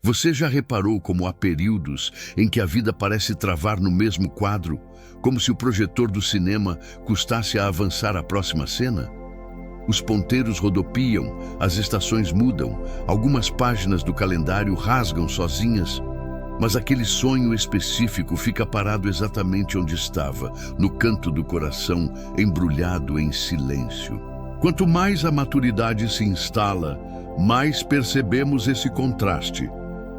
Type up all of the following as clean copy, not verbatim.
Você já reparou como há períodos em que a vida parece travar no mesmo quadro, como se o projetor do cinema custasse a avançar a próxima cena? Os ponteiros rodopiam, as estações mudam, algumas páginas do calendário rasgam sozinhas, mas aquele sonho específico fica parado exatamente onde estava, no canto do coração, embrulhado em silêncio. Quanto mais a maturidade se instala, mais percebemos esse contraste.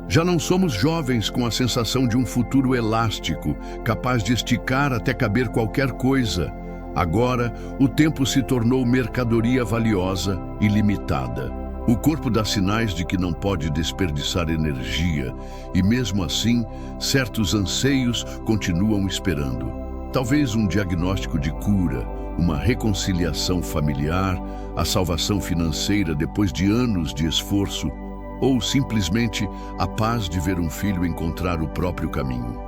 Já não somos jovens com a sensação de um futuro elástico, capaz de esticar até caber qualquer coisa. Agora, o tempo se tornou mercadoria valiosa e limitada. O corpo dá sinais de que não pode desperdiçar energia, e mesmo assim, certos anseios continuam esperando. Talvez um diagnóstico de cura, uma reconciliação familiar, a salvação financeira depois de anos de esforço, ou simplesmente a paz de ver um filho encontrar o próprio caminho.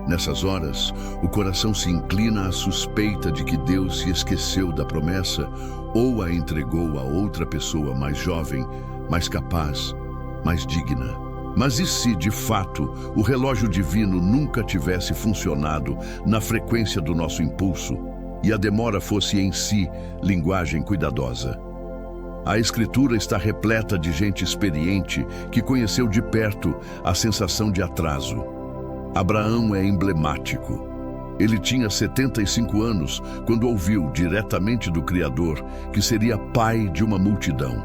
Nessas horas, o coração se inclina à suspeita de que Deus se esqueceu da promessa ou a entregou a outra pessoa mais jovem, mais capaz, mais digna. Mas e se, de fato, o relógio divino nunca tivesse funcionado na frequência do nosso impulso e a demora fosse em si linguagem cuidadosa? A Escritura está repleta de gente experiente que conheceu de perto a sensação de atraso. Abraão é emblemático. Ele tinha 75 anos quando ouviu diretamente do Criador que seria pai de uma multidão.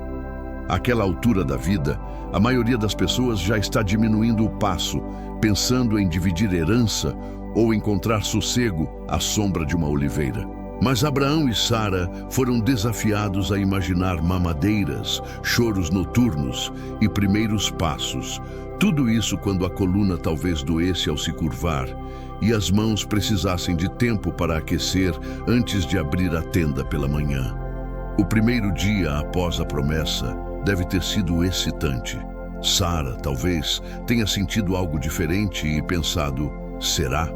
Àquela altura da vida, a maioria das pessoas já está diminuindo o passo, pensando em dividir herança ou encontrar sossego à sombra de uma oliveira. Mas Abraão e Sara foram desafiados a imaginar mamadeiras, choros noturnos e primeiros passos. Tudo isso quando a coluna talvez doesse ao se curvar e as mãos precisassem de tempo para aquecer antes de abrir a tenda pela manhã. O primeiro dia após a promessa deve ter sido excitante. Sara, talvez, tenha sentido algo diferente e pensado, será?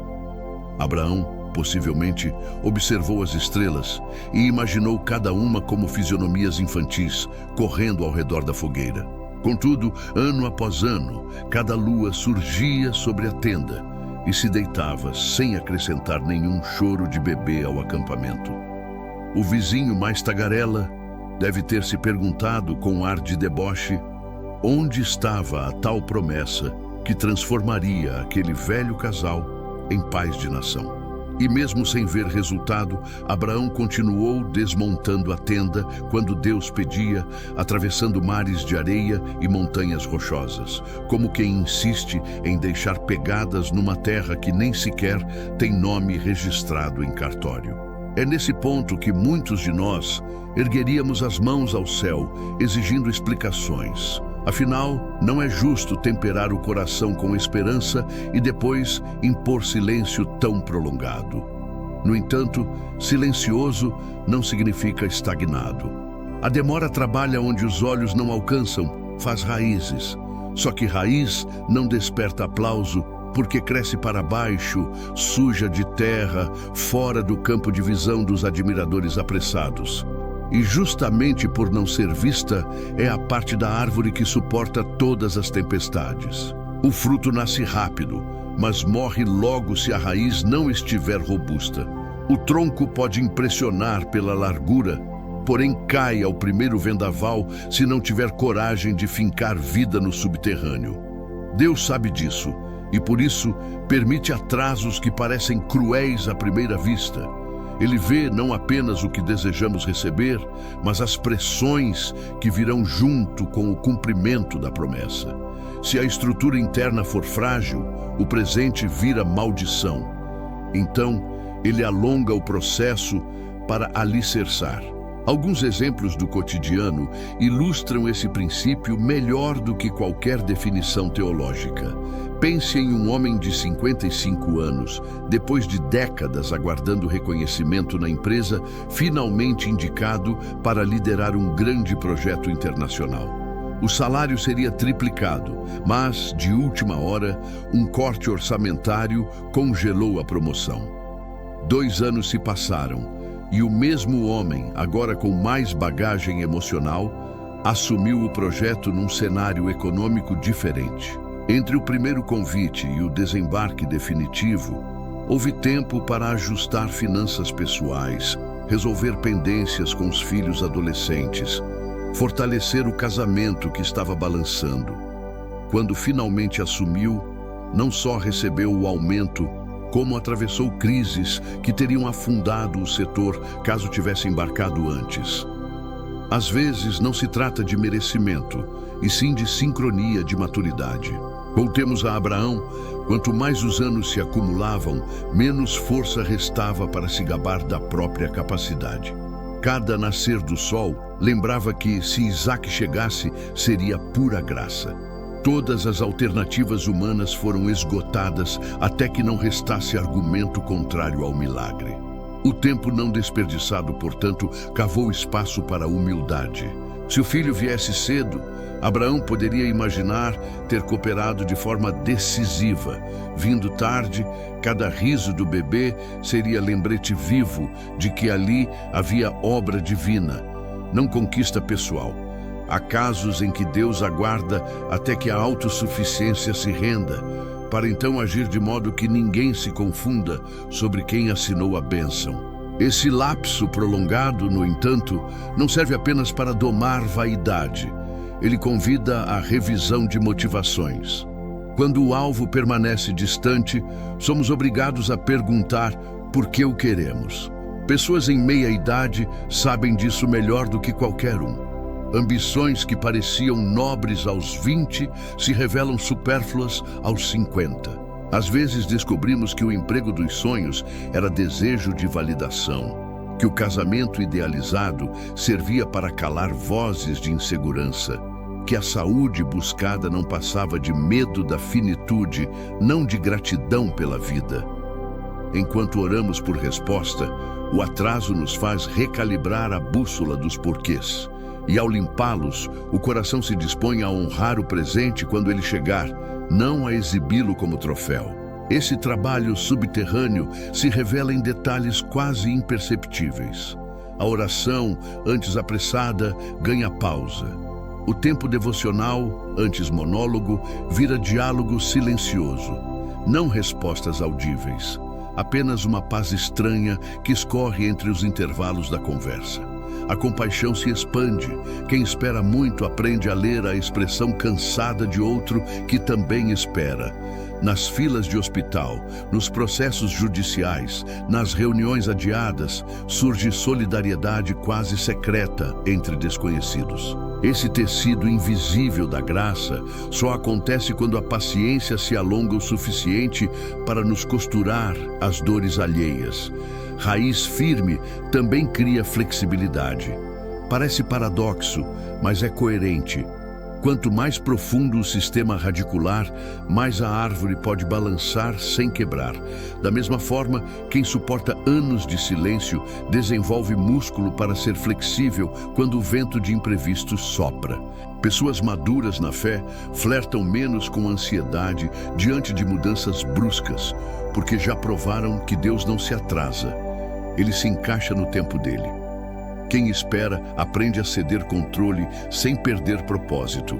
Abraão, possivelmente, observou as estrelas e imaginou cada uma como fisionomias infantis, correndo ao redor da fogueira. Contudo, ano após ano, cada lua surgia sobre a tenda e se deitava sem acrescentar nenhum choro de bebê ao acampamento. O vizinho mais tagarela deve ter se perguntado com ar de deboche onde estava a tal promessa que transformaria aquele velho casal em pais de nação. E mesmo sem ver resultado, Abraão continuou desmontando a tenda quando Deus pedia, atravessando mares de areia e montanhas rochosas, como quem insiste em deixar pegadas numa terra que nem sequer tem nome registrado em cartório. É nesse ponto que muitos de nós ergueríamos as mãos ao céu, exigindo explicações. Afinal, não é justo temperar o coração com esperança e depois impor silêncio tão prolongado. No entanto, silencioso não significa estagnado. A demora trabalha onde os olhos não alcançam, faz raízes. Só que raiz não desperta aplauso porque cresce para baixo, suja de terra, fora do campo de visão dos admiradores apressados. E justamente por não ser vista, é a parte da árvore que suporta todas as tempestades. O fruto nasce rápido, mas morre logo se a raiz não estiver robusta. O tronco pode impressionar pela largura, porém cai ao primeiro vendaval se não tiver coragem de fincar vida no subterrâneo. Deus sabe disso, e por isso permite atrasos que parecem cruéis à primeira vista. Ele vê não apenas o que desejamos receber, mas as pressões que virão junto com o cumprimento da promessa. Se a estrutura interna for frágil, o presente vira maldição. Então, ele alonga o processo para alicerçar. Alguns exemplos do cotidiano ilustram esse princípio melhor do que qualquer definição teológica. Pense em um homem de 55 anos, depois de décadas aguardando reconhecimento na empresa, finalmente indicado para liderar um grande projeto internacional. O salário seria triplicado, mas, de última hora, um corte orçamentário congelou a promoção. 2 anos se passaram e o mesmo homem, agora com mais bagagem emocional, assumiu o projeto num cenário econômico diferente. Entre o primeiro convite e o desembarque definitivo, houve tempo para ajustar finanças pessoais, resolver pendências com os filhos adolescentes, fortalecer o casamento que estava balançando. Quando finalmente assumiu, não só recebeu o aumento, como atravessou crises que teriam afundado o setor caso tivesse embarcado antes. Às vezes não se trata de merecimento, e sim de sincronia de maturidade. Voltemos a Abraão. Quanto mais os anos se acumulavam, menos força restava para se gabar da própria capacidade. Cada nascer do sol lembrava que, se Isaac chegasse, seria pura graça. Todas as alternativas humanas foram esgotadas até que não restasse argumento contrário ao milagre. O tempo não desperdiçado, portanto, cavou espaço para a humildade. Se o filho viesse cedo, Abraão poderia imaginar ter cooperado de forma decisiva. Vindo tarde, cada riso do bebê seria lembrete vivo de que ali havia obra divina, não conquista pessoal. Há casos em que Deus aguarda até que a autossuficiência se renda, para então agir de modo que ninguém se confunda sobre quem assinou a bênção. Esse lapso prolongado, no entanto, não serve apenas para domar vaidade. Ele convida à revisão de motivações. Quando o alvo permanece distante, somos obrigados a perguntar por que o queremos. Pessoas em meia-idade sabem disso melhor do que qualquer um. Ambições que pareciam nobres aos 20 se revelam supérfluas aos 50. Às vezes descobrimos que o emprego dos sonhos era desejo de validação, que o casamento idealizado servia para calar vozes de insegurança, que a saúde buscada não passava de medo da finitude, não de gratidão pela vida. Enquanto oramos por resposta, o atraso nos faz recalibrar a bússola dos porquês. E ao limpá-los, o coração se dispõe a honrar o presente quando ele chegar, não a exibi-lo como troféu. Esse trabalho subterrâneo se revela em detalhes quase imperceptíveis. A oração, antes apressada, ganha pausa. O tempo devocional, antes monólogo, vira diálogo silencioso. Não respostas audíveis, apenas uma paz estranha que escorre entre os intervalos da conversa. A compaixão se expande. Quem espera muito aprende a ler a expressão cansada de outro que também espera. Nas filas de hospital, nos processos judiciais, nas reuniões adiadas, surge solidariedade quase secreta entre desconhecidos. Esse tecido invisível da graça só acontece quando a paciência se alonga o suficiente para nos costurar as dores alheias. Raiz firme também cria flexibilidade. Parece paradoxo, mas é coerente. Quanto mais profundo o sistema radicular, mais a árvore pode balançar sem quebrar. Da mesma forma, quem suporta anos de silêncio desenvolve músculo para ser flexível quando o vento de imprevistos sopra. Pessoas maduras na fé flertam menos com ansiedade diante de mudanças bruscas, porque já provaram que Deus não se atrasa. Ele se encaixa no tempo dele. Quem espera aprende a ceder controle sem perder propósito,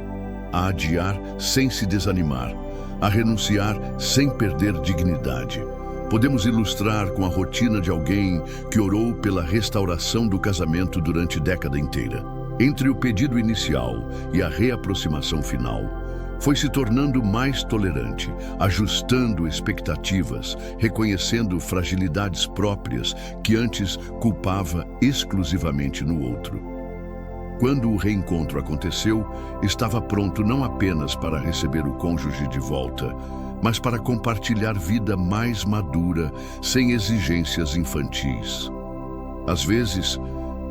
a adiar sem se desanimar, a renunciar sem perder dignidade. Podemos ilustrar com a rotina de alguém que orou pela restauração do casamento durante década inteira. Entre o pedido inicial e a reaproximação final, foi se tornando mais tolerante, ajustando expectativas, reconhecendo fragilidades próprias que antes culpava exclusivamente no outro. Quando o reencontro aconteceu, estava pronto não apenas para receber o cônjuge de volta, mas para compartilhar vida mais madura, sem exigências infantis. Às vezes,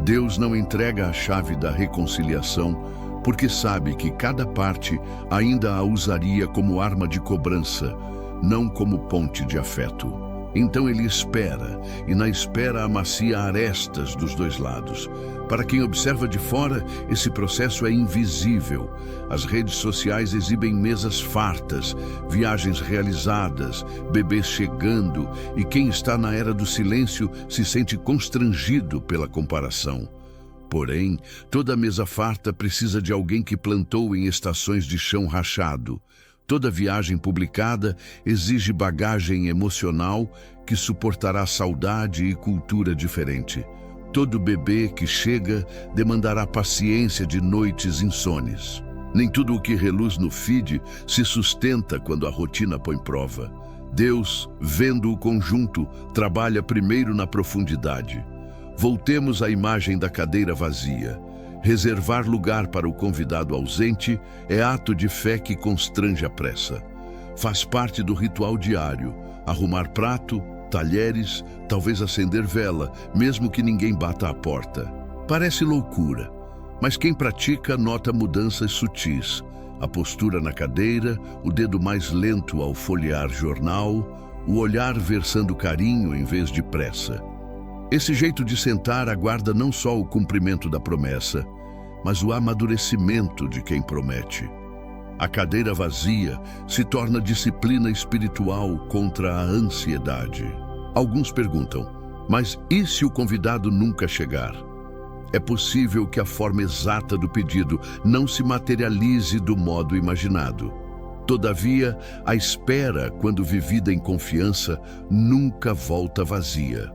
Deus não entrega a chave da reconciliação porque sabe que cada parte ainda a usaria como arma de cobrança, não como ponte de afeto. Então ele espera, e na espera amacia arestas dos dois lados. Para quem observa de fora, esse processo é invisível. As redes sociais exibem mesas fartas, viagens realizadas, bebês chegando, e quem está na era do silêncio se sente constrangido pela comparação. Porém, toda mesa farta precisa de alguém que plantou em estações de chão rachado. Toda viagem publicada exige bagagem emocional que suportará saudade e cultura diferente. Todo bebê que chega demandará paciência de noites insones. Nem tudo o que reluz no feed se sustenta quando a rotina põe prova. Deus, vendo o conjunto, trabalha primeiro na profundidade. Voltemos à imagem da cadeira vazia. Reservar lugar para o convidado ausente é ato de fé que constrange a pressa. Faz parte do ritual diário, arrumar prato, talheres, talvez acender vela, mesmo que ninguém bata à porta. Parece loucura, mas quem pratica nota mudanças sutis. A postura na cadeira, o dedo mais lento ao folhear jornal, o olhar versando carinho em vez de pressa. Esse jeito de sentar aguarda não só o cumprimento da promessa, mas o amadurecimento de quem promete. A cadeira vazia se torna disciplina espiritual contra a ansiedade. Alguns perguntam, mas e se o convidado nunca chegar? É possível que a forma exata do pedido não se materialize do modo imaginado. Todavia, a espera, quando vivida em confiança, nunca volta vazia.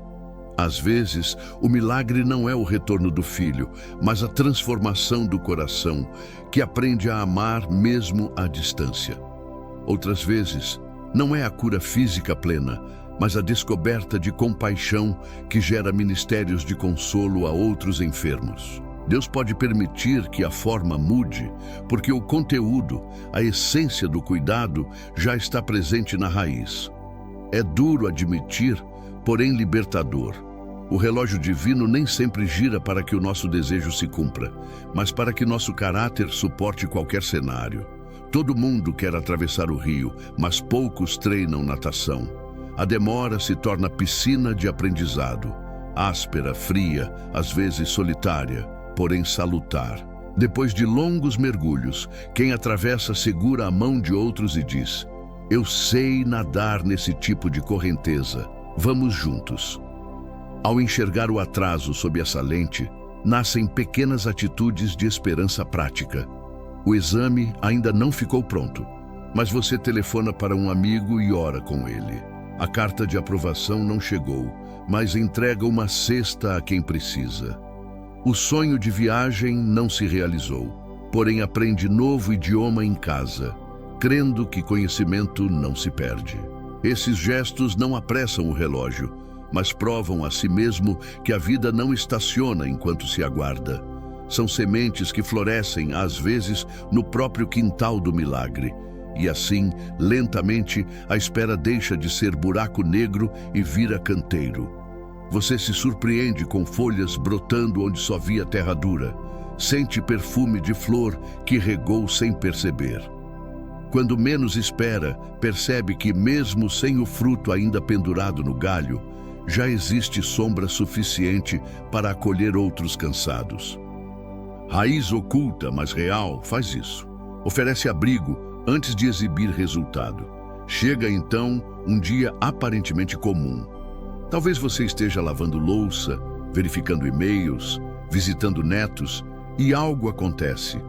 Às vezes, o milagre não é o retorno do filho, mas a transformação do coração, que aprende a amar mesmo à distância. Outras vezes, não é a cura física plena, mas a descoberta de compaixão que gera ministérios de consolo a outros enfermos. Deus pode permitir que a forma mude, porque o conteúdo, a essência do cuidado, já está presente na raiz. É duro admitir, porém libertador. O relógio divino nem sempre gira para que o nosso desejo se cumpra, mas para que nosso caráter suporte qualquer cenário. Todo mundo quer atravessar o rio, mas poucos treinam natação. A demora se torna piscina de aprendizado, áspera, fria, às vezes solitária, porém salutar. Depois de longos mergulhos, quem atravessa segura a mão de outros e diz: "Eu sei nadar nesse tipo de correnteza. Vamos juntos." Ao enxergar o atraso sob essa lente, nascem pequenas atitudes de esperança prática. O exame ainda não ficou pronto, mas você telefona para um amigo e ora com ele. A carta de aprovação não chegou, mas entrega uma cesta a quem precisa. O sonho de viagem não se realizou, porém aprende novo idioma em casa, crendo que conhecimento não se perde. Esses gestos não apressam o relógio, mas provam a si mesmo que a vida não estaciona enquanto se aguarda. São sementes que florescem, às vezes, no próprio quintal do milagre. E assim, lentamente, a espera deixa de ser buraco negro e vira canteiro. Você se surpreende com folhas brotando onde só via terra dura. Sente perfume de flor que regou sem perceber. Quando menos espera, percebe que, mesmo sem o fruto ainda pendurado no galho, já existe sombra suficiente para acolher outros cansados. Raiz oculta, mas real, faz isso. Oferece abrigo antes de exibir resultado. Chega então um dia aparentemente comum. Talvez você esteja lavando louça, verificando e-mails, visitando netos, e algo acontece.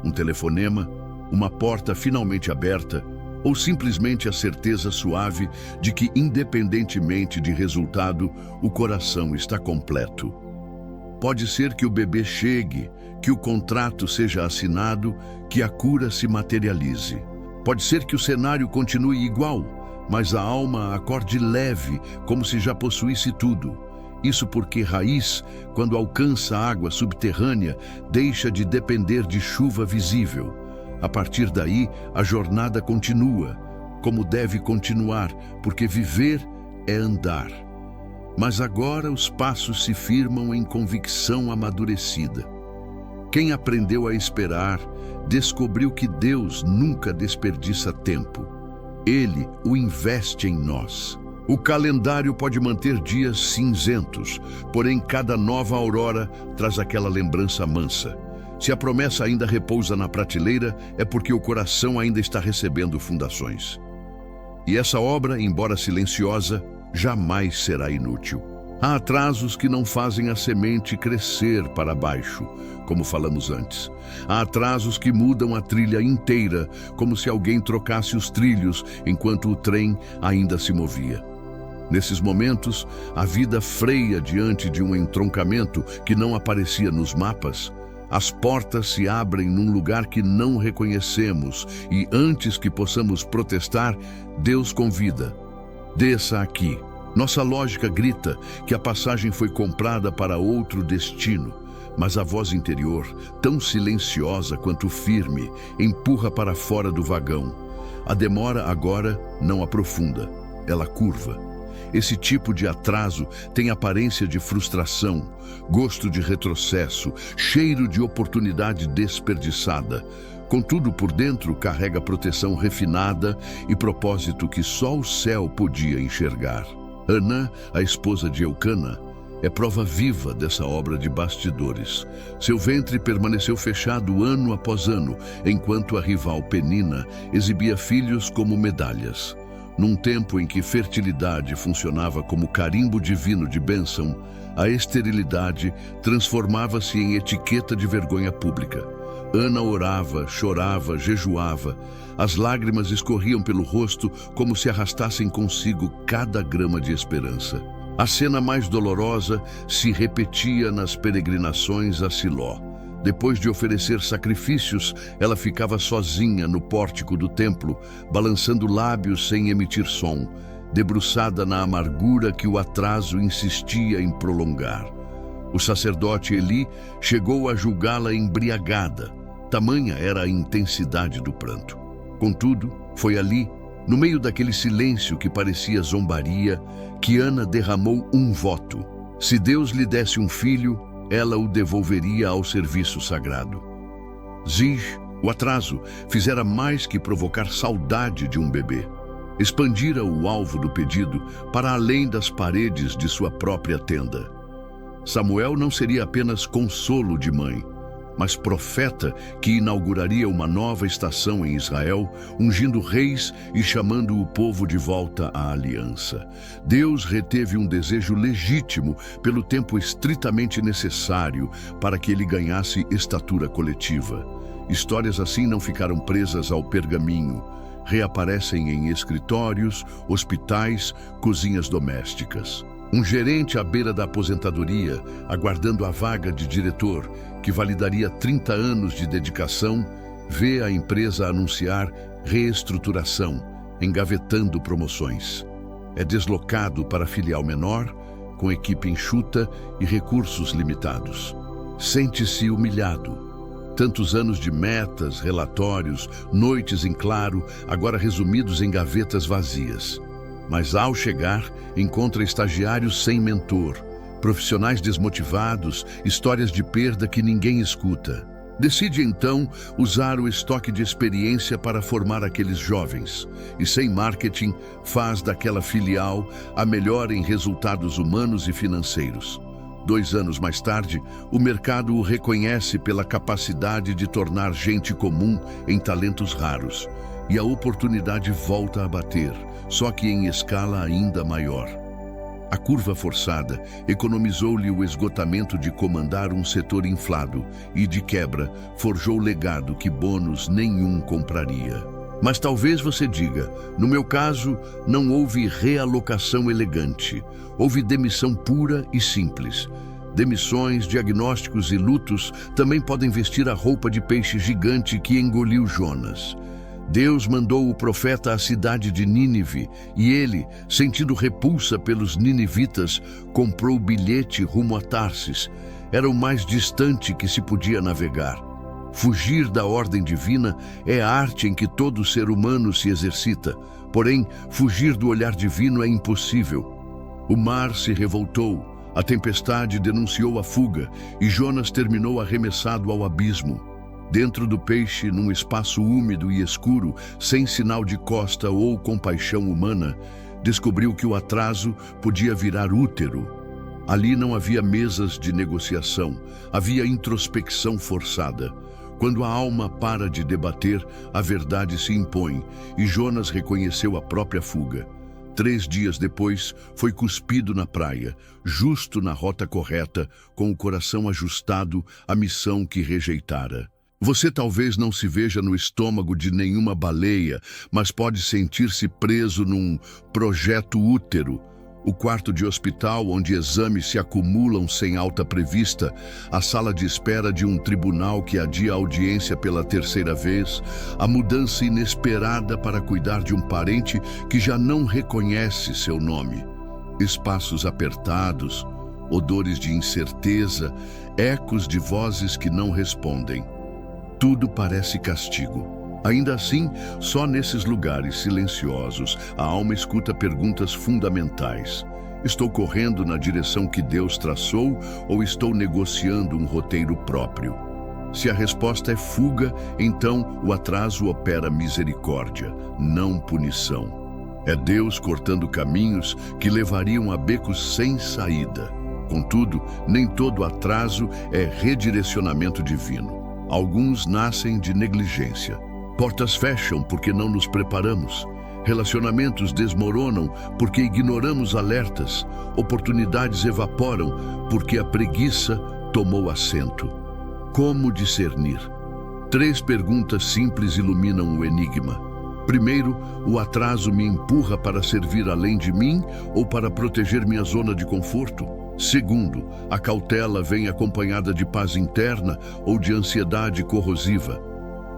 Um telefonema, uma porta finalmente aberta, ou simplesmente a certeza suave de que, independentemente de resultado, o coração está completo. Pode ser que o bebê chegue, que o contrato seja assinado, que a cura se materialize. Pode ser que o cenário continue igual, mas a alma acorde leve, como se já possuísse tudo. Isso porque raiz, quando alcança a água subterrânea, deixa de depender de chuva visível. A partir daí, a jornada continua, como deve continuar, porque viver é andar. Mas agora os passos se firmam em convicção amadurecida. Quem aprendeu a esperar, descobriu que Deus nunca desperdiça tempo. Ele o investe em nós. O calendário pode manter dias cinzentos, porém cada nova aurora traz aquela lembrança mansa. Se a promessa ainda repousa na prateleira, é porque o coração ainda está recebendo fundações. E essa obra, embora silenciosa, jamais será inútil. Há atrasos que não fazem a semente crescer para baixo, como falamos antes. Há atrasos que mudam a trilha inteira, como se alguém trocasse os trilhos enquanto o trem ainda se movia. Nesses momentos, a vida freia diante de um entroncamento que não aparecia nos mapas. As portas se abrem num lugar que não reconhecemos e, antes que possamos protestar, Deus convida: desça aqui. Nossa lógica grita que a passagem foi comprada para outro destino, mas a voz interior, tão silenciosa quanto firme, empurra para fora do vagão. A demora agora não aprofunda, ela curva. Esse tipo de atraso tem aparência de frustração, gosto de retrocesso, cheiro de oportunidade desperdiçada. Contudo, por dentro carrega proteção refinada e propósito que só o céu podia enxergar. Anã, a esposa de Eucana, é prova viva dessa obra de bastidores. Seu ventre permaneceu fechado ano após ano, enquanto a rival Penina exibia filhos como medalhas. Num tempo em que fertilidade funcionava como carimbo divino de bênção, a esterilidade transformava-se em etiqueta de vergonha pública. Ana orava, chorava, jejuava. As lágrimas escorriam pelo rosto como se arrastassem consigo cada grama de esperança. A cena mais dolorosa se repetia nas peregrinações a Siló. Depois de oferecer sacrifícios, ela ficava sozinha no pórtico do templo, balançando lábios sem emitir som, debruçada na amargura que o atraso insistia em prolongar. O sacerdote Eli chegou a julgá-la embriagada. Tamanha era a intensidade do pranto. Contudo, foi ali, no meio daquele silêncio que parecia zombaria, que Ana derramou um voto. Se Deus lhe desse um filho, ela o devolveria ao serviço sagrado. Zig, o atraso, fizera mais que provocar saudade de um bebê. Expandira o alvo do pedido para além das paredes de sua própria tenda. Samuel não seria apenas consolo de mãe, mas profeta que inauguraria uma nova estação em Israel, ungindo reis e chamando o povo de volta à aliança. Deus reteve um desejo legítimo pelo tempo estritamente necessário para que ele ganhasse estatura coletiva. Histórias assim não ficaram presas ao pergaminho. Reaparecem em escritórios, hospitais, cozinhas domésticas. Um gerente à beira da aposentadoria, aguardando a vaga de diretor, que validaria 30 anos de dedicação, vê a empresa anunciar reestruturação, engavetando promoções. É deslocado para filial menor, com equipe enxuta e recursos limitados. Sente-se humilhado. Tantos anos de metas, relatórios, noites em claro, agora resumidos em gavetas vazias. Mas ao chegar, encontra estagiários sem mentor, profissionais desmotivados, histórias de perda que ninguém escuta. Decide então usar o estoque de experiência para formar aqueles jovens e, sem marketing, faz daquela filial a melhor em resultados humanos e financeiros. 2 anos mais tarde, o mercado o reconhece pela capacidade de tornar gente comum em talentos raros. E a oportunidade volta a bater, só que em escala ainda maior. A curva forçada economizou-lhe o esgotamento de comandar um setor inflado e, de quebra, forjou legado que bônus nenhum compraria. Mas talvez você diga, no meu caso, não houve realocação elegante, houve demissão pura e simples. Demissões, diagnósticos e lutos também podem vestir a roupa de peixe gigante que engoliu Jonas. Deus mandou o profeta à cidade de Nínive e ele, sentindo repulsa pelos ninivitas, comprou bilhete rumo a Tarsis. Era o mais distante que se podia navegar. Fugir da ordem divina é a arte em que todo ser humano se exercita, porém, fugir do olhar divino é impossível. O mar se revoltou, a tempestade denunciou a fuga e Jonas terminou arremessado ao abismo. Dentro do peixe, num espaço úmido e escuro, sem sinal de costa ou compaixão humana, descobriu que o atraso podia virar útero. Ali não havia mesas de negociação, havia introspecção forçada. Quando a alma para de debater, a verdade se impõe, e Jonas reconheceu a própria fuga. 3 dias depois, foi cuspido na praia, justo na rota correta, com o coração ajustado à missão que rejeitara. Você talvez não se veja no estômago de nenhuma baleia, mas pode sentir-se preso num projeto útero. O quarto de hospital onde exames se acumulam sem alta prevista, a sala de espera de um tribunal que adia a audiência pela 3ª vez, a mudança inesperada para cuidar de um parente que já não reconhece seu nome. Espaços apertados, odores de incerteza, ecos de vozes que não respondem. Tudo parece castigo. Ainda assim, só nesses lugares silenciosos, a alma escuta perguntas fundamentais. Estou correndo na direção que Deus traçou ou estou negociando um roteiro próprio? Se a resposta é fuga, então o atraso opera misericórdia, não punição. É Deus cortando caminhos que levariam a becos sem saída. Contudo, nem todo atraso é redirecionamento divino. Alguns nascem de negligência. Portas fecham porque não nos preparamos. Relacionamentos desmoronam porque ignoramos alertas. Oportunidades evaporam porque a preguiça tomou assento. Como discernir? 3 perguntas simples iluminam o enigma. Primeiro, o atraso me empurra para servir além de mim ou para proteger minha zona de conforto? Segundo, a cautela vem acompanhada de paz interna ou de ansiedade corrosiva?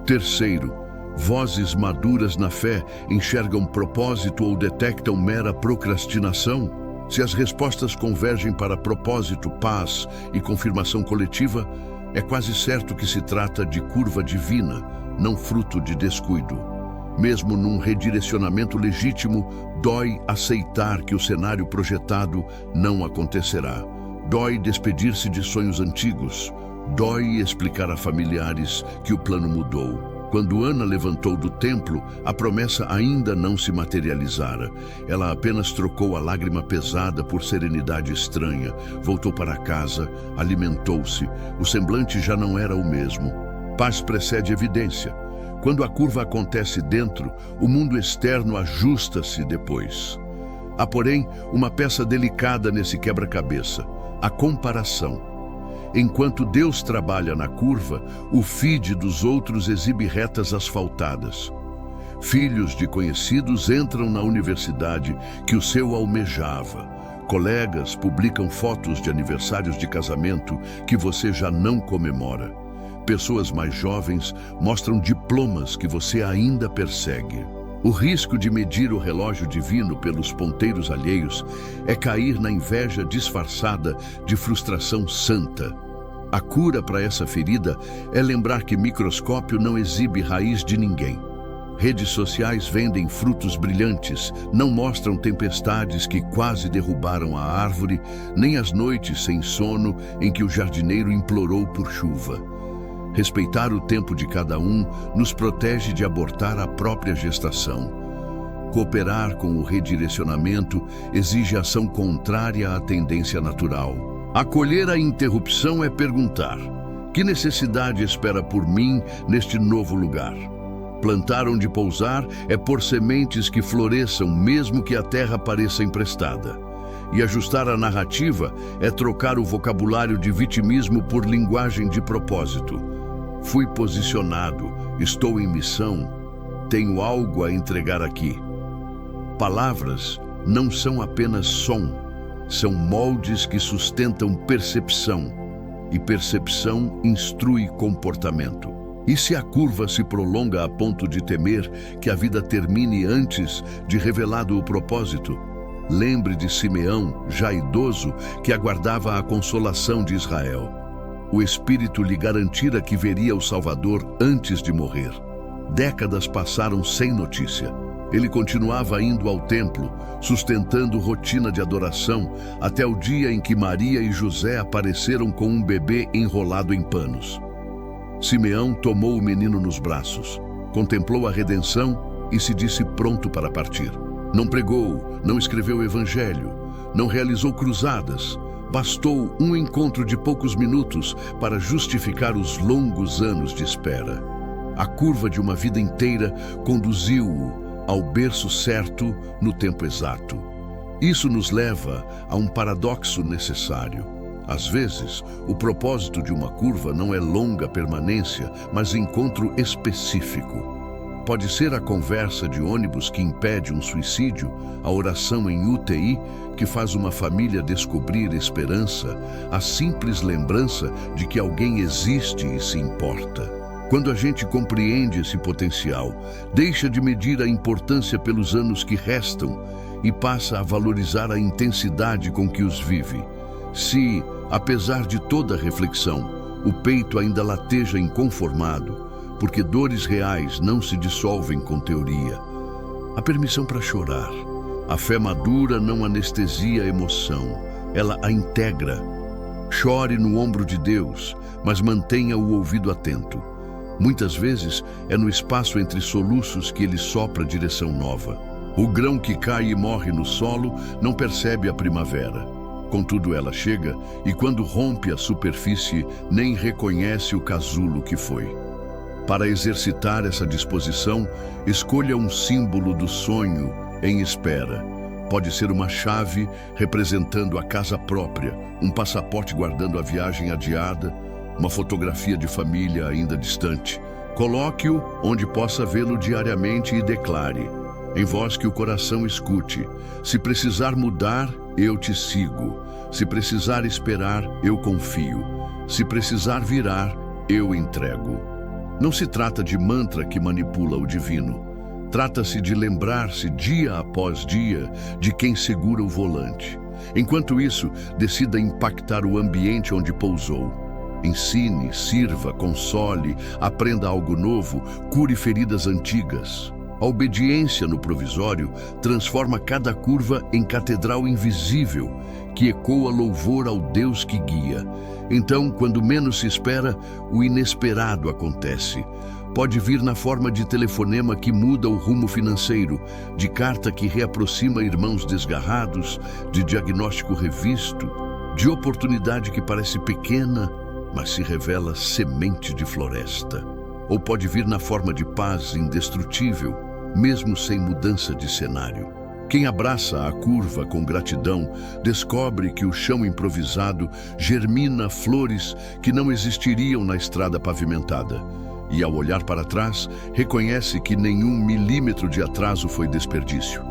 Terceiro, vozes maduras na fé enxergam propósito ou detectam mera procrastinação? Se as respostas convergem para propósito, paz e confirmação coletiva, é quase certo que se trata de curva divina, não fruto de descuido. Mesmo num redirecionamento legítimo, dói aceitar que o cenário projetado não acontecerá. Dói despedir-se de sonhos antigos. Dói explicar a familiares que o plano mudou. Quando Ana levantou do templo, a promessa ainda não se materializara. Ela apenas trocou a lágrima pesada por serenidade estranha. Voltou para casa, alimentou-se. O semblante já não era o mesmo. Paz precede evidência. Quando a curva acontece dentro, o mundo externo ajusta-se depois. Há, porém, uma peça delicada nesse quebra-cabeça: a comparação. Enquanto Deus trabalha na curva, o feed dos outros exibe retas asfaltadas. Filhos de conhecidos entram na universidade que o seu almejava. Colegas publicam fotos de aniversários de casamento que você já não comemora. Pessoas mais jovens mostram diplomas que você ainda persegue. O risco de medir o relógio divino pelos ponteiros alheios é cair na inveja disfarçada de frustração santa. A cura para essa ferida é lembrar que microscópio não exibe raiz de ninguém. Redes sociais vendem frutos brilhantes, não mostram tempestades que quase derrubaram a árvore, nem as noites sem sono em que o jardineiro implorou por chuva. Respeitar o tempo de cada um nos protege de abortar a própria gestação. Cooperar com o redirecionamento exige ação contrária à tendência natural. Acolher a interrupção é perguntar: que necessidade espera por mim neste novo lugar? Plantar onde pousar é pôr sementes que floresçam mesmo que a terra pareça emprestada. E ajustar a narrativa é trocar o vocabulário de vitimismo por linguagem de propósito. Fui posicionado, estou em missão, tenho algo a entregar aqui. Palavras não são apenas som, são moldes que sustentam percepção, e percepção instrui comportamento. E se a curva se prolonga a ponto de temer que a vida termine antes de revelado o propósito? Lembre de Simeão, já idoso, que aguardava a consolação de Israel. O Espírito lhe garantira que veria o Salvador antes de morrer. Décadas passaram sem notícia. Ele continuava indo ao templo, sustentando rotina de adoração, até o dia em que Maria e José apareceram com um bebê enrolado em panos. Simeão tomou o menino nos braços, contemplou a redenção e se disse pronto para partir. Não pregou, não escreveu evangelho, não realizou cruzadas. Bastou um encontro de poucos minutos para justificar os longos anos de espera. A curva de uma vida inteira conduziu-o ao berço certo no tempo exato. Isso nos leva a um paradoxo necessário. Às vezes, o propósito de uma curva não é longa permanência, mas encontro específico. Pode ser a conversa de ônibus que impede um suicídio, a oração em UTI que faz uma família descobrir esperança, a simples lembrança de que alguém existe e se importa. Quando a gente compreende esse potencial, deixa de medir a importância pelos anos que restam e passa a valorizar a intensidade com que os vive. Se, apesar de toda a reflexão, o peito ainda lateja inconformado, porque dores reais não se dissolvem com teoria, a permissão para chorar. A fé madura não anestesia a emoção, ela a integra. Chore no ombro de Deus, mas mantenha o ouvido atento. Muitas vezes é no espaço entre soluços que ele sopra direção nova. O grão que cai e morre no solo não percebe a primavera. Contudo, ela chega e, quando rompe a superfície, nem reconhece o casulo que foi. Para exercitar essa disposição, escolha um símbolo do sonho em espera. Pode ser uma chave representando a casa própria, um passaporte guardando a viagem adiada, uma fotografia de família ainda distante. Coloque-o onde possa vê-lo diariamente e declare, em voz que o coração escute: se precisar mudar, eu te sigo. Se precisar esperar, eu confio. Se precisar virar, eu entrego. Não se trata de mantra que manipula o divino. Trata-se de lembrar-se dia após dia de quem segura o volante. Enquanto isso, decida impactar o ambiente onde pousou. Ensine, sirva, console, aprenda algo novo, cure feridas antigas. A obediência no provisório transforma cada curva em catedral invisível, que ecoa louvor ao Deus que guia. Então, quando menos se espera, o inesperado acontece. Pode vir na forma de telefonema que muda o rumo financeiro, de carta que reaproxima irmãos desgarrados, de diagnóstico revisto, de oportunidade que parece pequena, mas se revela semente de floresta. Ou pode vir na forma de paz indestrutível, mesmo sem mudança de cenário. Quem abraça a curva com gratidão descobre que o chão improvisado germina flores que não existiriam na estrada pavimentada. E ao olhar para trás, reconhece que nenhum milímetro de atraso foi desperdício.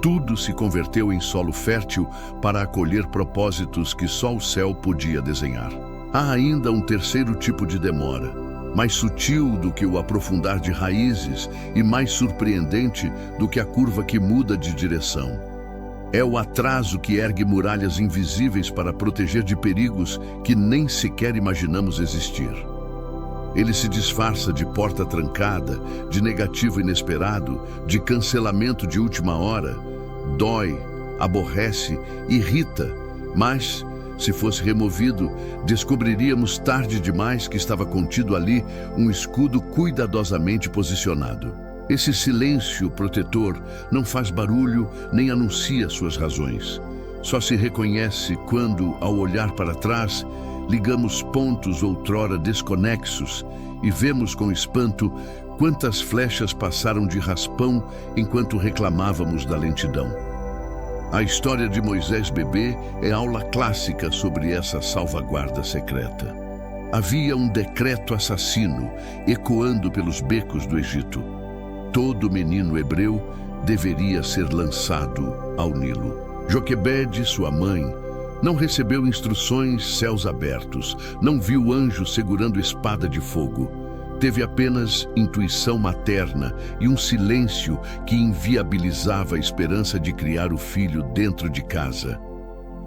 Tudo se converteu em solo fértil para acolher propósitos que só o céu podia desenhar. Há ainda um terceiro tipo de demora, mais sutil do que o aprofundar de raízes e mais surpreendente do que a curva que muda de direção. É o atraso que ergue muralhas invisíveis para proteger de perigos que nem sequer imaginamos existir. Ele se disfarça de porta trancada, de negativo inesperado, de cancelamento de última hora. Dói, aborrece, irrita, mas, se fosse removido, descobriríamos tarde demais que estava contido ali um escudo cuidadosamente posicionado. Esse silêncio protetor não faz barulho nem anuncia suas razões. Só se reconhece quando, ao olhar para trás, ligamos pontos outrora desconexos e vemos com espanto quantas flechas passaram de raspão enquanto reclamávamos da lentidão. A história de Moisés bebê é aula clássica sobre essa salvaguarda secreta. Havia um decreto assassino ecoando pelos becos do Egito. Todo menino hebreu deveria ser lançado ao Nilo. Joquebede, sua mãe, não recebeu instruções céus abertos, não viu anjo segurando espada de fogo. Teve apenas intuição materna e um silêncio que inviabilizava a esperança de criar o filho dentro de casa.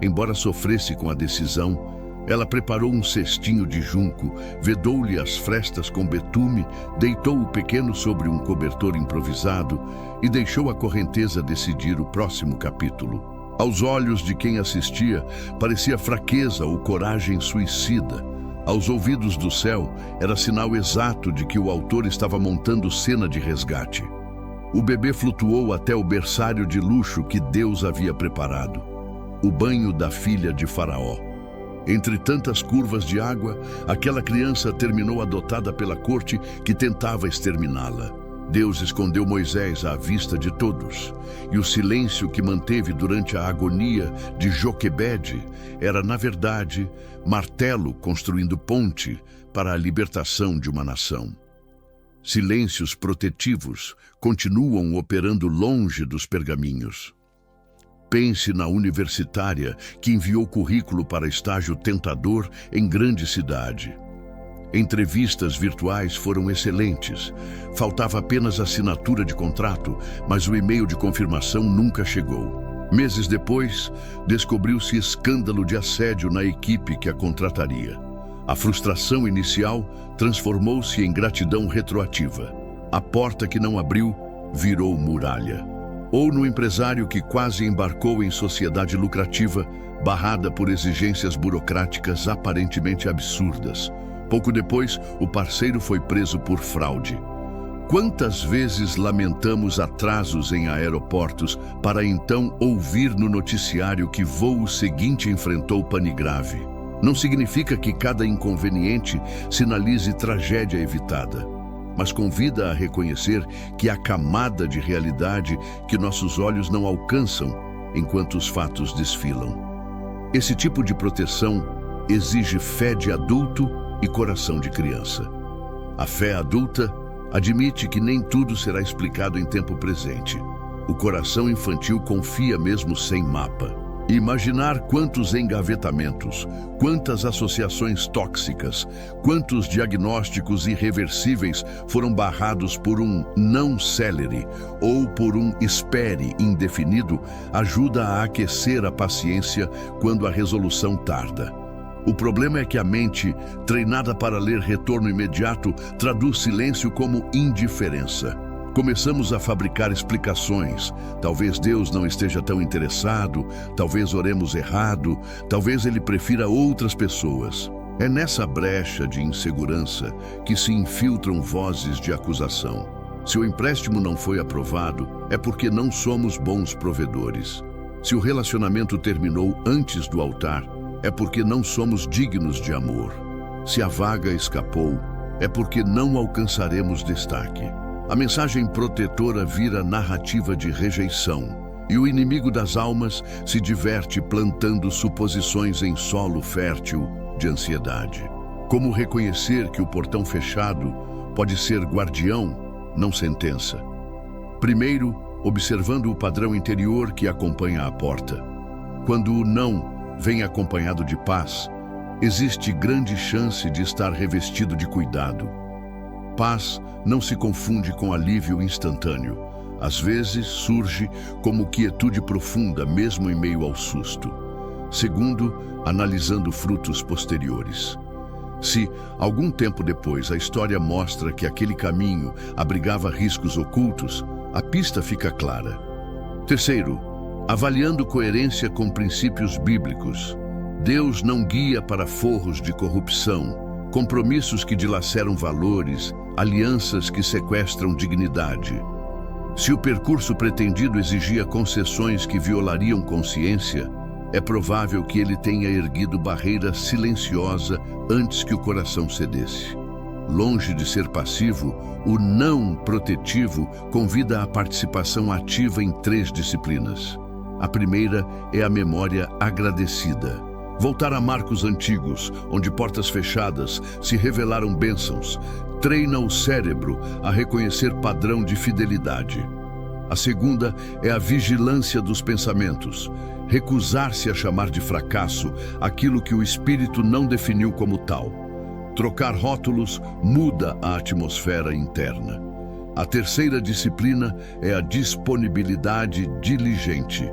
Embora sofresse com a decisão, ela preparou um cestinho de junco, vedou-lhe as frestas com betume, deitou o pequeno sobre um cobertor improvisado e deixou a correnteza decidir o próximo capítulo. Aos olhos de quem assistia, parecia fraqueza ou coragem suicida. Aos ouvidos do céu, era sinal exato de que o autor estava montando cena de resgate. O bebê flutuou até o berçário de luxo que Deus havia preparado. O banho da filha de Faraó. Entre tantas curvas de água, aquela criança terminou adotada pela corte que tentava exterminá-la. Deus escondeu Moisés à vista de todos, e o silêncio que manteve durante a agonia de Joquebede era, na verdade, martelo construindo ponte para a libertação de uma nação. Silêncios protetivos continuam operando longe dos pergaminhos. Pense na universitária que enviou currículo para estágio tentador em grande cidade. Entrevistas virtuais foram excelentes. Faltava apenas a assinatura de contrato, mas o e-mail de confirmação nunca chegou. Meses depois, descobriu-se escândalo de assédio na equipe que a contrataria. A frustração inicial transformou-se em gratidão retroativa. A porta que não abriu virou muralha. Ou no empresário que quase embarcou em sociedade lucrativa, barrada por exigências burocráticas aparentemente absurdas. Pouco depois, o parceiro foi preso por fraude. Quantas vezes lamentamos atrasos em aeroportos para então ouvir no noticiário que voo seguinte enfrentou pane grave? Não significa que cada inconveniente sinalize tragédia evitada, mas convida a reconhecer que há camada de realidade que nossos olhos não alcançam enquanto os fatos desfilam. Esse tipo de proteção exige fé de adulto e coração de criança. A fé adulta admite que nem tudo será explicado em tempo presente. O coração infantil confia mesmo sem mapa. Imaginar quantos engavetamentos, quantas associações tóxicas, quantos diagnósticos irreversíveis foram barrados por um não célere ou por um espere indefinido ajuda a aquecer a paciência quando a resolução tarda. O problema é que a mente, treinada para ler retorno imediato, traduz silêncio como indiferença. Começamos a fabricar explicações. Talvez Deus não esteja tão interessado, talvez oremos errado, talvez Ele prefira outras pessoas. É nessa brecha de insegurança que se infiltram vozes de acusação. Se o empréstimo não foi aprovado, é porque não somos bons provedores. Se o relacionamento terminou antes do altar, é porque não somos dignos de amor. Se a vaga escapou, é porque não alcançaremos destaque. A mensagem protetora vira narrativa de rejeição, e o inimigo das almas se diverte plantando suposições em solo fértil de ansiedade. Como reconhecer que o portão fechado pode ser guardião, não sentença? Primeiro, observando o padrão interior que acompanha a porta. Quando o não vem acompanhado de paz, existe grande chance de estar revestido de cuidado. Paz não se confunde com alívio instantâneo. Às vezes surge como quietude profunda, mesmo em meio ao susto. Segundo, analisando frutos posteriores. Se, algum tempo depois, a história mostra que aquele caminho abrigava riscos ocultos, a pista fica clara. Terceiro, avaliando coerência com princípios bíblicos. Deus não guia para forros de corrupção, compromissos que dilaceram valores, alianças que sequestram dignidade. Se o percurso pretendido exigia concessões que violariam consciência, é provável que ele tenha erguido barreira silenciosa antes que o coração cedesse. Longe de ser passivo, o não protetivo convida à participação ativa em 3 disciplinas. A primeira é a memória agradecida. Voltar a marcos antigos, onde portas fechadas se revelaram bênçãos, treina o cérebro a reconhecer padrão de fidelidade. A segunda é a vigilância dos pensamentos. Recusar-se a chamar de fracasso aquilo que o espírito não definiu como tal. Trocar rótulos muda a atmosfera interna. A terceira disciplina é a disponibilidade diligente.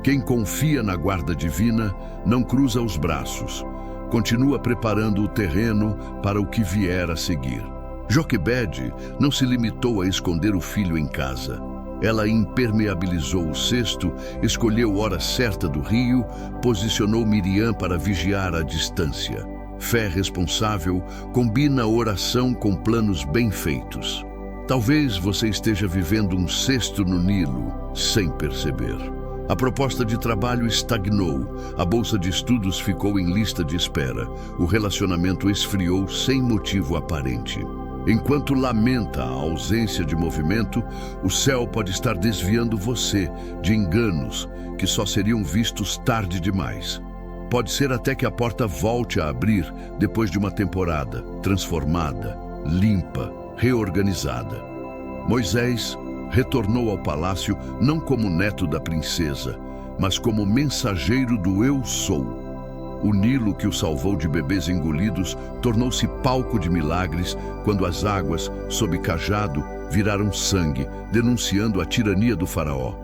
Quem confia na guarda divina não cruza os braços, continua preparando o terreno para o que vier a seguir. Joquebede não se limitou a esconder o filho em casa. Ela impermeabilizou o cesto, escolheu hora certa do rio, posicionou Miriam para vigiar à distância. Fé responsável combina oração com planos bem feitos. Talvez você esteja vivendo um cesto no Nilo, sem perceber. A proposta de trabalho estagnou, a bolsa de estudos ficou em lista de espera, o relacionamento esfriou sem motivo aparente. Enquanto lamenta a ausência de movimento, o céu pode estar desviando você de enganos que só seriam vistos tarde demais. Pode ser até que a porta volte a abrir depois de uma temporada transformada, limpa, reorganizada. Moisés retornou ao palácio não como neto da princesa, mas como mensageiro do Eu Sou. O Nilo que o salvou de bebês engolidos tornou-se palco de milagres quando as águas, sob cajado, viraram sangue, denunciando a tirania do faraó.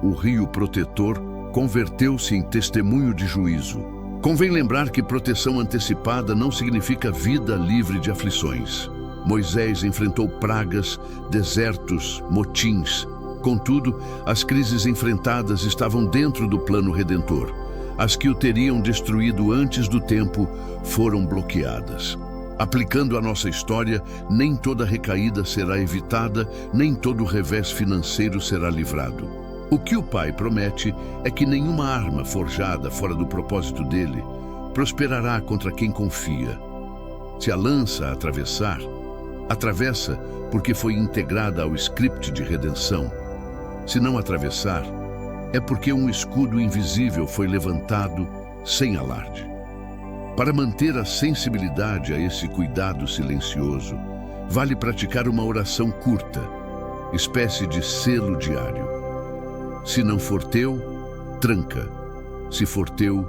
O rio protetor converteu-se em testemunho de juízo. Convém lembrar que proteção antecipada não significa vida livre de aflições. Moisés enfrentou pragas, desertos, motins. Contudo, as crises enfrentadas estavam dentro do plano redentor. As que o teriam destruído antes do tempo foram bloqueadas. Aplicando a nossa história, nem toda recaída será evitada, nem todo revés financeiro será livrado. O que o Pai promete é que nenhuma arma forjada fora do propósito dele prosperará contra quem confia. Se a lança atravessar, atravessa porque foi integrada ao script de redenção. Se não atravessar, é porque um escudo invisível foi levantado sem alarde. Para manter a sensibilidade a esse cuidado silencioso, vale praticar uma oração curta, espécie de selo diário. Se não for teu, tranca. Se for teu,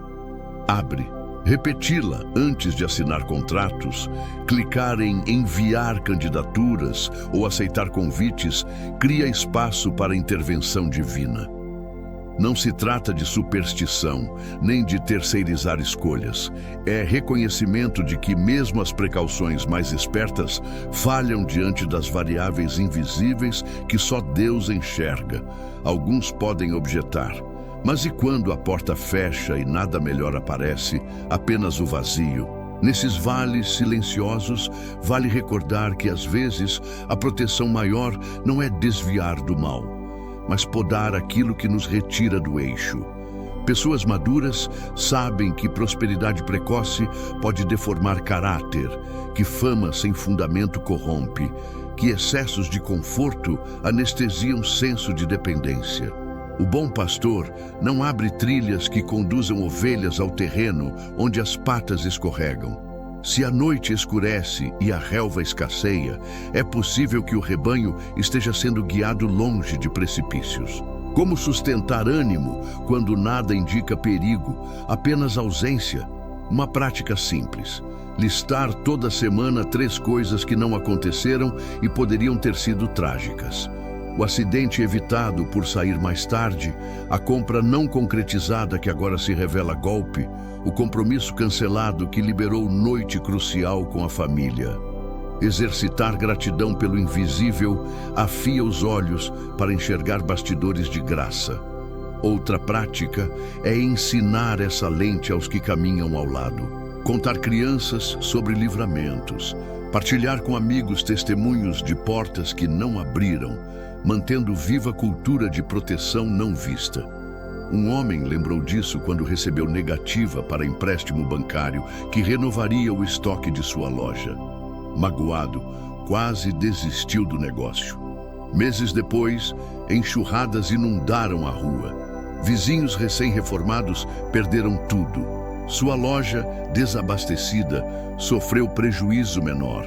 abre. Repeti-la antes de assinar contratos, clicar em enviar candidaturas ou aceitar convites, cria espaço para a intervenção divina. Não se trata de superstição, nem de terceirizar escolhas. É reconhecimento de que mesmo as precauções mais espertas falham diante das variáveis invisíveis que só Deus enxerga. Alguns podem objetar, mas e quando a porta fecha e nada melhor aparece, apenas o vazio? Nesses vales silenciosos, vale recordar que às vezes a proteção maior não é desviar do mal, mas podar aquilo que nos retira do eixo. Pessoas maduras sabem que prosperidade precoce pode deformar caráter, que fama sem fundamento corrompe, que excessos de conforto anestesiam senso de dependência. O bom pastor não abre trilhas que conduzam ovelhas ao terreno onde as patas escorregam. Se a noite escurece e a relva escasseia, é possível que o rebanho esteja sendo guiado longe de precipícios. Como sustentar ânimo quando nada indica perigo, apenas ausência? Uma prática simples: listar toda semana 3 coisas que não aconteceram e poderiam ter sido trágicas. O acidente evitado por sair mais tarde, a compra não concretizada que agora se revela golpe, o compromisso cancelado que liberou noite crucial com a família. Exercitar gratidão pelo invisível afia os olhos para enxergar bastidores de graça. Outra prática é ensinar essa lente aos que caminham ao lado. Contar crianças sobre livramentos, partilhar com amigos testemunhos de portas que não abriram, mantendo viva a cultura de proteção não vista. Um homem lembrou disso quando recebeu negativa para empréstimo bancário que renovaria o estoque de sua loja. Magoado, quase desistiu do negócio. Meses depois, enxurradas inundaram a rua. Vizinhos recém-reformados perderam tudo. Sua loja, desabastecida, sofreu prejuízo menor.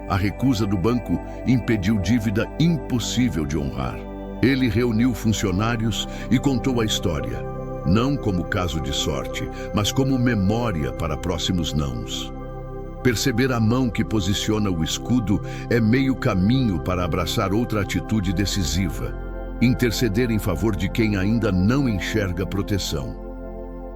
A recusa do banco impediu dívida impossível de honrar. Ele reuniu funcionários e contou a história, não como caso de sorte, mas como memória para próximos nãos. Perceber a mão que posiciona o escudo é meio caminho para abraçar outra atitude decisiva: interceder em favor de quem ainda não enxerga proteção.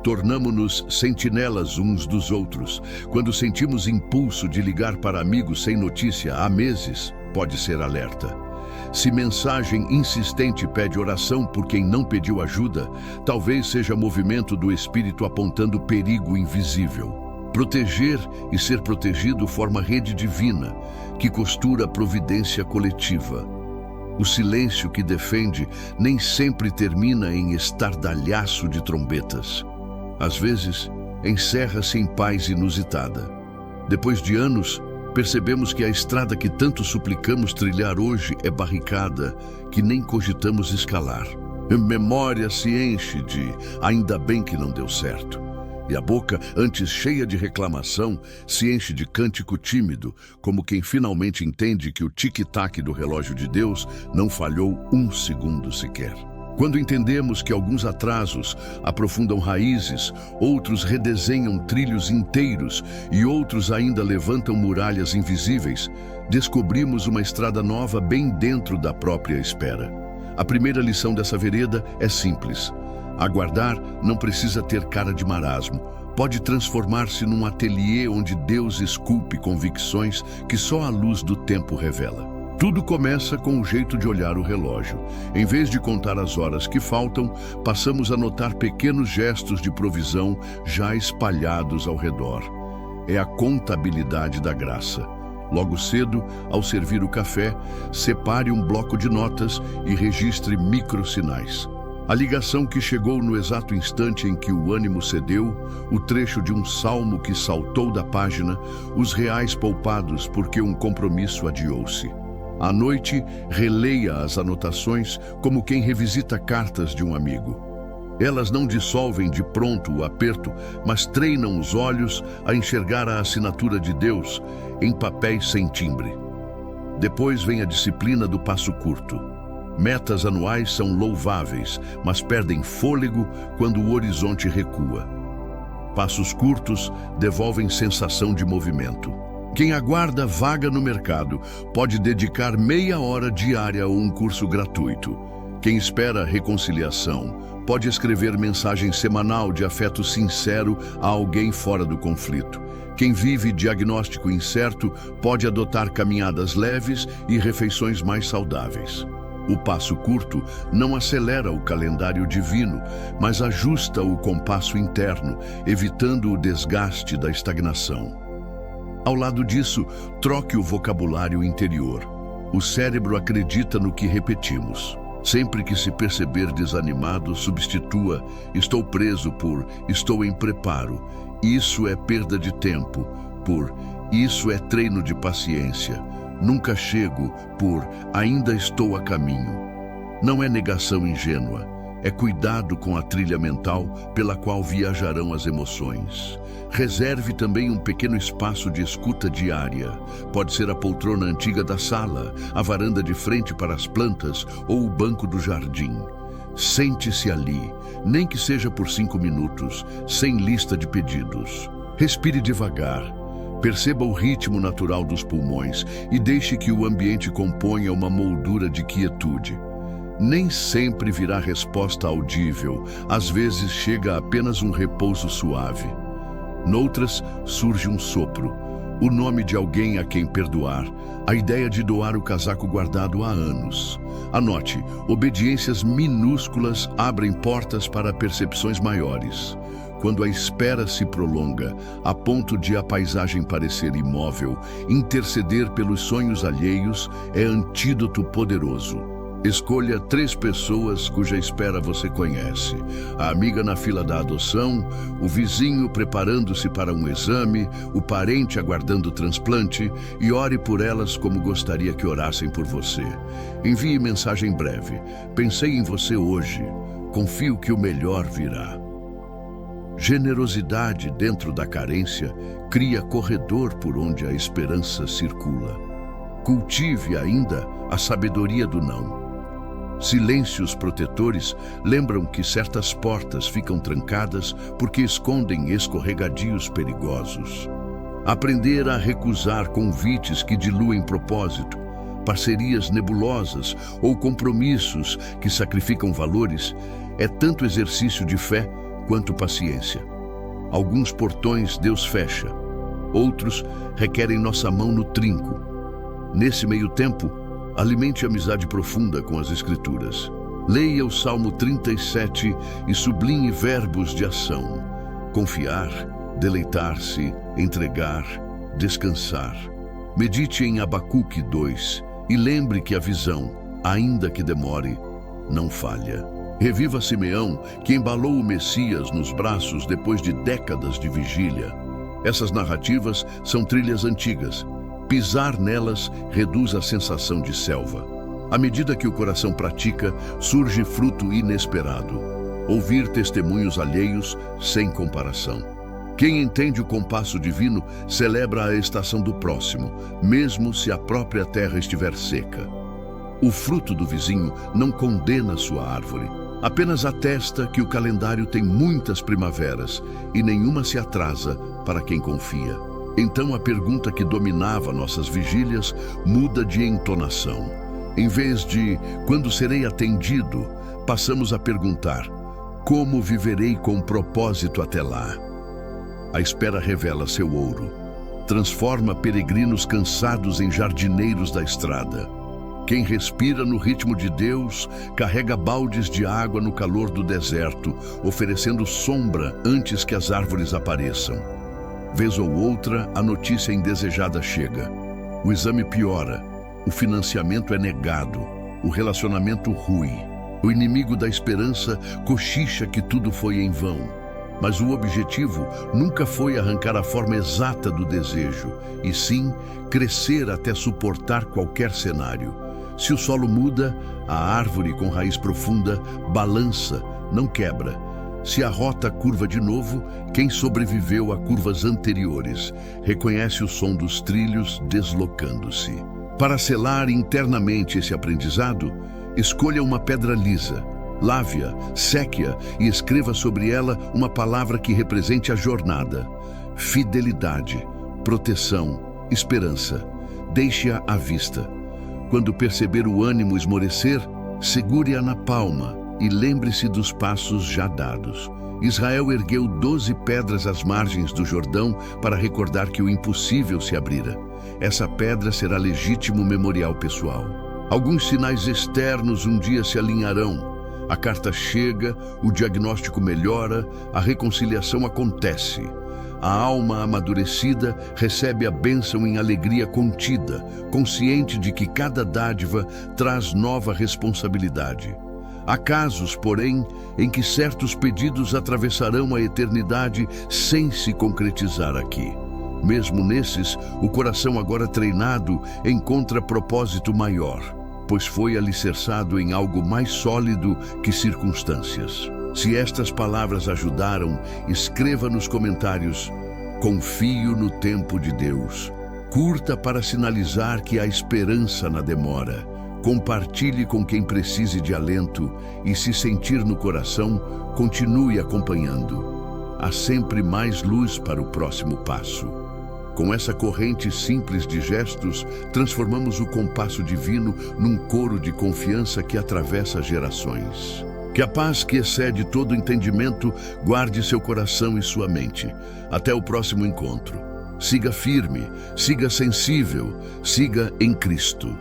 Tornamo-nos sentinelas uns dos outros. Quando sentimos impulso de ligar para amigos sem notícia há meses, pode ser alerta. Se mensagem insistente pede oração por quem não pediu ajuda, talvez seja movimento do Espírito apontando perigo invisível. Proteger e ser protegido forma rede divina, que costura a providência coletiva. O silêncio que defende nem sempre termina em estardalhaço de trombetas. Às vezes, encerra-se em paz inusitada. Depois de anos, percebemos que a estrada que tanto suplicamos trilhar hoje é barricada, que nem cogitamos escalar. Memória se enche de "ainda bem que não deu certo". E a boca, antes cheia de reclamação, se enche de cântico tímido, como quem finalmente entende que o tic-tac do relógio de Deus não falhou um segundo sequer. Quando entendemos que alguns atrasos aprofundam raízes, outros redesenham trilhos inteiros e outros ainda levantam muralhas invisíveis, descobrimos uma estrada nova bem dentro da própria espera. A primeira lição dessa vereda é simples. Aguardar não precisa ter cara de marasmo. Pode transformar-se num ateliê onde Deus esculpe convicções que só a luz do tempo revela. Tudo começa com o jeito de olhar o relógio. Em vez de contar as horas que faltam, passamos a notar pequenos gestos de provisão já espalhados ao redor. É a contabilidade da graça. Logo cedo, ao servir o café, separe um bloco de notas e registre microsinais. A ligação que chegou no exato instante em que o ânimo cedeu, o trecho de um salmo que saltou da página, os reais poupados porque um compromisso adiou-se. À noite, releia as anotações como quem revisita cartas de um amigo. Elas não dissolvem de pronto o aperto, mas treinam os olhos a enxergar a assinatura de Deus em papéis sem timbre. Depois vem a disciplina do passo curto. Metas anuais são louváveis, mas perdem fôlego quando o horizonte recua. Passos curtos devolvem sensação de movimento. Quem aguarda vaga no mercado pode dedicar meia hora diária a um curso gratuito. Quem espera reconciliação pode escrever mensagem semanal de afeto sincero a alguém fora do conflito. Quem vive diagnóstico incerto pode adotar caminhadas leves e refeições mais saudáveis. O passo curto não acelera o calendário divino, mas ajusta o compasso interno, evitando o desgaste da estagnação. Ao lado disso, troque o vocabulário interior. O cérebro acredita no que repetimos. Sempre que se perceber desanimado, substitua "estou preso" por "estou em preparo". Isso é perda de tempo por "isso é treino de paciência". Nunca chego por "ainda estou a caminho". Não é negação ingênua, é cuidado com a trilha mental pela qual viajarão as emoções. Reserve também um pequeno espaço de escuta diária. Pode ser a poltrona antiga da sala, a varanda de frente para as plantas ou o banco do jardim. Sente-se ali, nem que seja por 5 minutos, sem lista de pedidos. Respire devagar. Perceba o ritmo natural dos pulmões e deixe que o ambiente componha uma moldura de quietude. Nem sempre virá resposta audível, às vezes chega apenas um repouso suave. Noutras, surge um sopro, o nome de alguém a quem perdoar, a ideia de doar o casaco guardado há anos. Anote, obediências minúsculas abrem portas para percepções maiores. Quando a espera se prolonga, a ponto de a paisagem parecer imóvel, interceder pelos sonhos alheios é antídoto poderoso. Escolha 3 pessoas cuja espera você conhece. A amiga na fila da adoção, o vizinho preparando-se para um exame, o parente aguardando o transplante, e ore por elas como gostaria que orassem por você. Envie mensagem breve. Pensei em você hoje. Confio que o melhor virá. Generosidade dentro da carência cria corredor por onde a esperança circula. Cultive ainda a sabedoria do não. Silêncios protetores lembram que certas portas ficam trancadas porque escondem escorregadios perigosos. Aprender a recusar convites que diluem propósito, parcerias nebulosas ou compromissos que sacrificam valores é tanto exercício de fé quanto paciência. Alguns portões Deus fecha, outros requerem nossa mão no trinco. Nesse meio tempo, alimente amizade profunda com as Escrituras. Leia o Salmo 37 e sublinhe verbos de ação. Confiar, deleitar-se, entregar, descansar. Medite em Abacuque 2 e lembre que a visão, ainda que demore, não falha. Reviva Simeão, que embalou o Messias nos braços depois de décadas de vigília. Essas narrativas são trilhas antigas. Pisar nelas reduz a sensação de selva. À medida que o coração pratica, surge fruto inesperado. Ouvir testemunhos alheios sem comparação. Quem entende o compasso divino celebra a estação do próximo, mesmo se a própria terra estiver seca. O fruto do vizinho não condena sua árvore, apenas atesta que o calendário tem muitas primaveras e nenhuma se atrasa para quem confia. Então a pergunta que dominava nossas vigílias muda de entonação. Em vez de "quando serei atendido", passamos a perguntar: "como viverei com propósito até lá?" A espera revela seu ouro. Transforma peregrinos cansados em jardineiros da estrada. Quem respira no ritmo de Deus carrega baldes de água no calor do deserto, oferecendo sombra antes que as árvores apareçam. Vez ou outra, a notícia indesejada chega. O exame piora, o financiamento é negado, o relacionamento rui. O inimigo da esperança cochicha que tudo foi em vão. Mas o objetivo nunca foi arrancar a forma exata do desejo, e sim crescer até suportar qualquer cenário. Se o solo muda, a árvore com raiz profunda balança, não quebra. Se a rota curva de novo, quem sobreviveu a curvas anteriores reconhece o som dos trilhos deslocando-se. Para selar internamente esse aprendizado, escolha uma pedra lisa, lave-a, seque-a e escreva sobre ela uma palavra que represente a jornada. Fidelidade, proteção, esperança. Deixe-a à vista. Quando perceber o ânimo esmorecer, segure-a na palma e lembre-se dos passos já dados. Israel ergueu 12 pedras às margens do Jordão para recordar que o impossível se abrira. Essa pedra será legítimo memorial pessoal. Alguns sinais externos um dia se alinharão. A carta chega, o diagnóstico melhora, a reconciliação acontece. A alma amadurecida recebe a bênção em alegria contida, consciente de que cada dádiva traz nova responsabilidade. Há casos, porém, em que certos pedidos atravessarão a eternidade sem se concretizar aqui. Mesmo nesses, o coração agora treinado encontra propósito maior, pois foi alicerçado em algo mais sólido que circunstâncias. Se estas palavras ajudaram, escreva nos comentários: "Confio no tempo de Deus." Curta para sinalizar que há esperança na demora. Compartilhe com quem precise de alento e, se sentir no coração, continue acompanhando. Há sempre mais luz para o próximo passo. Com essa corrente simples de gestos, transformamos o compasso divino num coro de confiança que atravessa gerações. Que a paz que excede todo entendimento guarde seu coração e sua mente. Até o próximo encontro. Siga firme, siga sensível, siga em Cristo.